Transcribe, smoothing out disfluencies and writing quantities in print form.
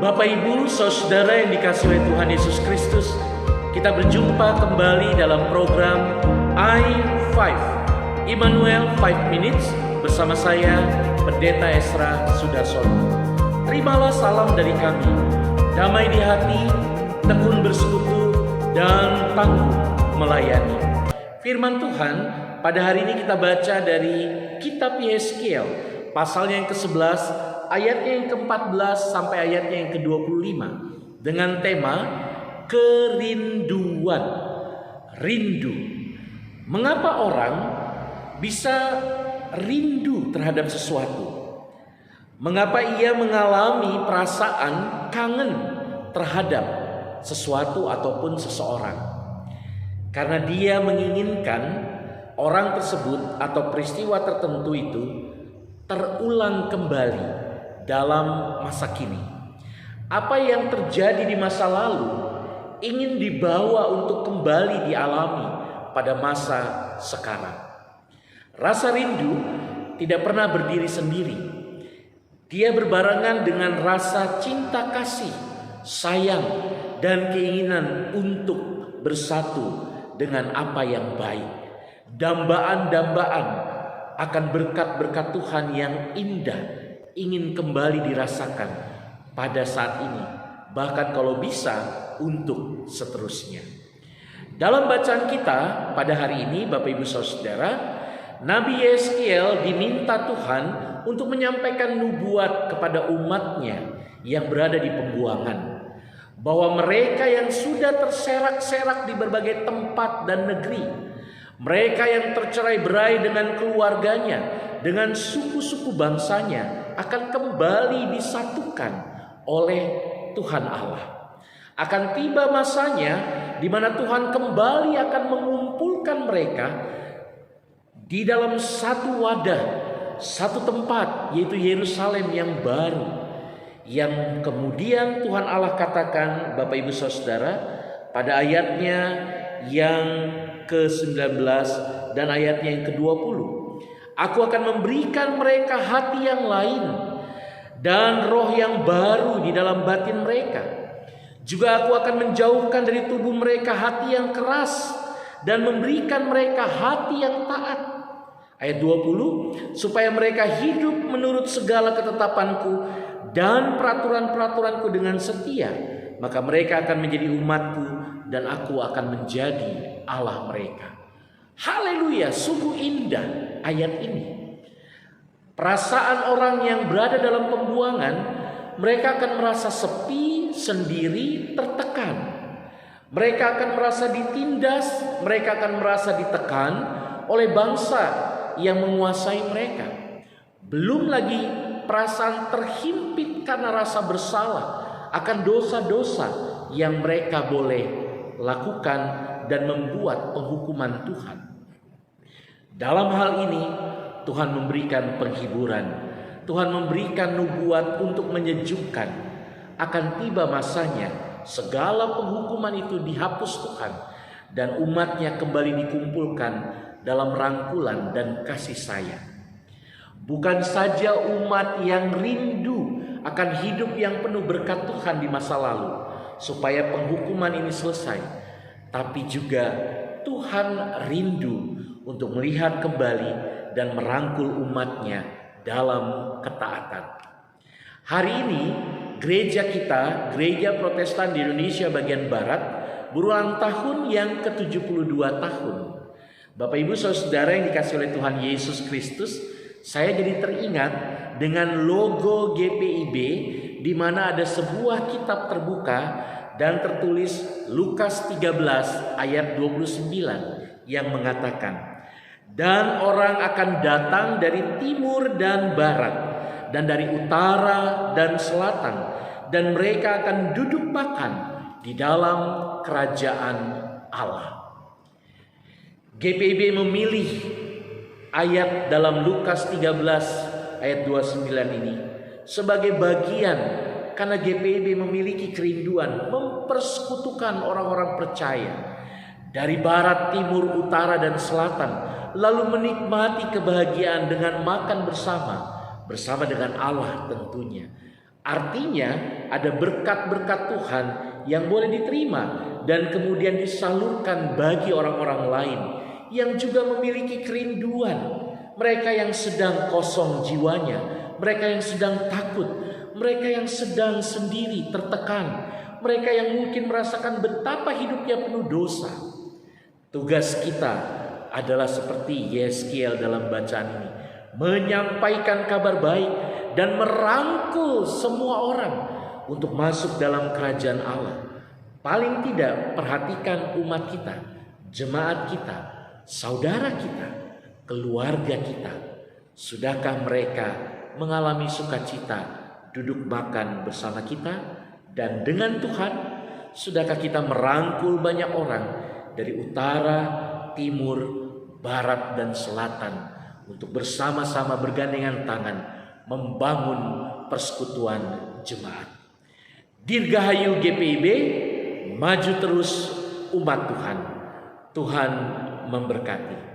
Bapak Ibu, saudara yang dikasihi oleh Tuhan Yesus Kristus, kita berjumpa kembali dalam program I5 Immanuel 5 Minutes bersama saya, Pendeta Esra Sudarsono. Terimalah salam dari kami, damai di hati, tekun bersekutu, dan tangguh melayani. Firman Tuhan pada hari ini kita baca dari kitab Yeskiel, pasalnya yang ke-11, ayatnya yang ke-14 sampai ayatnya yang ke-25, dengan tema kerinduan. Rindu. Mengapa orang bisa rindu terhadap sesuatu? Mengapa ia mengalami perasaan kangen terhadap sesuatu ataupun seseorang? Karena dia menginginkan orang tersebut atau peristiwa tertentu itu terulang kembali dalam masa kini. Apa yang terjadi di masa lalu ingin dibawa untuk kembali dialami pada masa sekarang. Rasa rindu tidak pernah berdiri sendiri. Dia berbarengan dengan rasa cinta kasih, sayang, dan keinginan untuk bersatu dengan apa yang baik. Dambaan-dambaan akan berkat-berkat Tuhan yang indah ingin kembali dirasakan pada saat ini, bahkan kalau bisa untuk seterusnya. Dalam bacaan kita pada hari ini, Bapak Ibu Saudara, Nabi Yeskiel diminta Tuhan untuk menyampaikan nubuat kepada umatnya yang berada di pembuangan, bahwa mereka yang sudah terserak-serak di berbagai tempat dan negeri, mereka yang tercerai-berai dengan keluarganya, dengan suku-suku bangsanya, akan kembali disatukan oleh Tuhan Allah. Akan tiba masanya di mana Tuhan kembali akan mengumpulkan mereka di dalam satu wadah, satu tempat, yaitu Yerusalem yang baru, yang kemudian Tuhan Allah katakan, Bapak Ibu Saudara, pada ayatnya yang ke-19 dan ayatnya yang ke-20. Aku akan memberikan mereka hati yang lain dan roh yang baru di dalam batin mereka. Juga aku akan menjauhkan dari tubuh mereka hati yang keras dan memberikan mereka hati yang taat. Ayat 20, supaya mereka hidup menurut segala ketetapanku dan peraturan-peraturanku dengan setia. Maka mereka akan menjadi umatku dan aku akan menjadi Allah mereka. Haleluya, sungguh indah ayat ini. Perasaan orang yang berada dalam pembuangan, mereka akan merasa sepi, sendiri, tertekan. Mereka akan merasa ditindas, mereka akan merasa ditekan oleh bangsa yang menguasai mereka. Belum lagi perasaan terhimpit karena rasa bersalah akan dosa-dosa yang mereka boleh lakukan dan membuat penghukuman Tuhan. Dalam hal ini Tuhan memberikan penghiburan, Tuhan memberikan nubuat untuk menyejukkan. Akan tiba masanya segala penghukuman itu dihapus Tuhan, dan umatnya kembali dikumpulkan dalam rangkulan dan kasih sayang. Bukan saja umat yang rindu akan hidup yang penuh berkat Tuhan di masa lalu supaya penghukuman ini selesai, tapi juga Tuhan rindu untuk melihat kembali dan merangkul umatnya dalam ketaatan. Hari ini gereja kita, gereja Protestan di Indonesia bagian Barat, berulang tahun yang ke-72 tahun. Bapak Ibu Saudara yang dikasihi oleh Tuhan Yesus Kristus, saya jadi teringat dengan logo GPIB, di mana ada sebuah kitab terbuka dan tertulis Lukas 13 ayat 29 yang mengatakan, dan orang akan datang dari timur dan barat dan dari utara dan selatan, dan mereka akan duduk makan di dalam kerajaan Allah. GPIB memilih ayat dalam Lukas 13 ayat 29 ini sebagai bagian karena GPIB memiliki kerinduan mempersekutukan orang-orang percaya dari barat, timur, utara, dan selatan, lalu menikmati kebahagiaan dengan makan bersama dengan Allah tentunya. Artinya ada berkat-berkat Tuhan yang boleh diterima dan kemudian disalurkan bagi orang-orang lain yang juga memiliki kerinduan. Mereka yang sedang kosong jiwanya, mereka yang sedang takut, mereka yang sedang sendiri tertekan, mereka yang mungkin merasakan betapa hidupnya penuh dosa. Tugas kita adalah seperti Yeskiel dalam bacaan ini, menyampaikan kabar baik dan merangkul semua orang untuk masuk dalam kerajaan Allah. Paling tidak perhatikan umat kita, jemaat kita, saudara kita, keluarga kita. Sudahkah mereka mengalami sukacita duduk makan bersama kita? Dan dengan Tuhan, sudahkah kita merangkul banyak orang dari utara, timur, barat, dan selatan untuk bersama-sama bergandengan tangan membangun persekutuan jemaat? Dirgahayu GPIB, maju terus umat Tuhan. Tuhan memberkati.